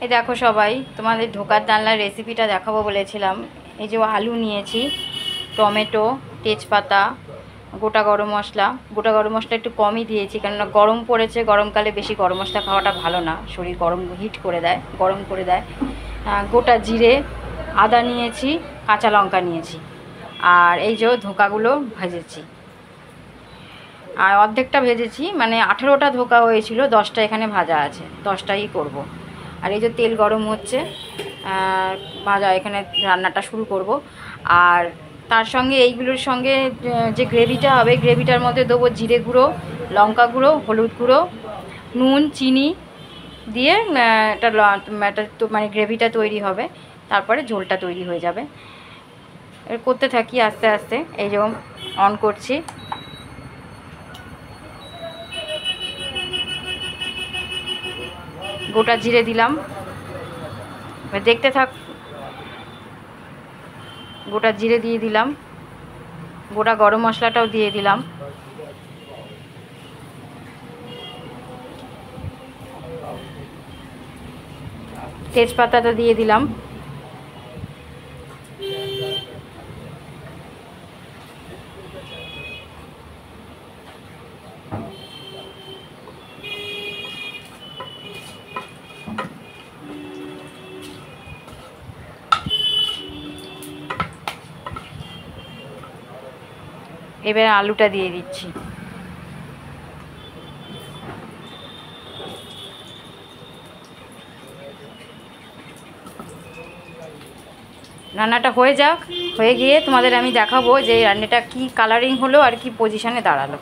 এই দেখো সবাই, তোমাদের ধোকার ডালনার রেসিপিটা দেখাবো বলেছিলাম। এই যে আলু নিয়েছি, টমেটো, তেজপাতা, গোটা গরম মশলা। গোটা গরম মশলা একটু কমই দিয়েছি, কেননা গরম পড়েছে, গরমকালে বেশি গরম মশলা খাওয়াটা ভালো না, শরীর গরম হিট করে দেয়, গরম করে দেয়। গোটা জিরে, আদা নিয়েছি, কাঁচা লঙ্কা নিয়েছি, আর এই যে ধোকাগুলো ভেজেছি। আর অর্ধেকটা ভেজেছি, মানে 18টা ধোকা হয়েছিল, 10টা এখানে ভাজা আছে, 10টাই করব। আর এই যে তেল গরম হচ্ছে, ভাজা এখানে রান্নাটা শুরু করব। আর তার সঙ্গে এইগুলোর সঙ্গে যে গ্রেভিটা হবে, গ্রেভিটার মধ্যে দেবো জিরে গুঁড়ো, লঙ্কা গুঁড়ো, হলুদ গুঁড়ো, নুন, চিনি দিয়ে এটা মানে গ্রেভিটা তৈরি হবে। তারপরে ঝোলটা তৈরি হয়ে যাবে। করতে থাকি আস্তে আস্তে। এই যেমন অন করছি, গোটা জিরে দিলাম, দেখতে থাক। গোটা জিরে দিয়ে দিলাম, গোটা গরম মশলাটাও দিয়ে দিলাম, তেজপাতাটা দিয়ে দিলাম, এবার আলুটা দিয়ে দিচ্ছি। রান্নাটা হয়ে যাক, হয়ে গিয়ে তোমাদের আমি দেখাবো যে রান্নাটা কি কালারিং হলো আর কি পজিশনে দাঁড়ালো।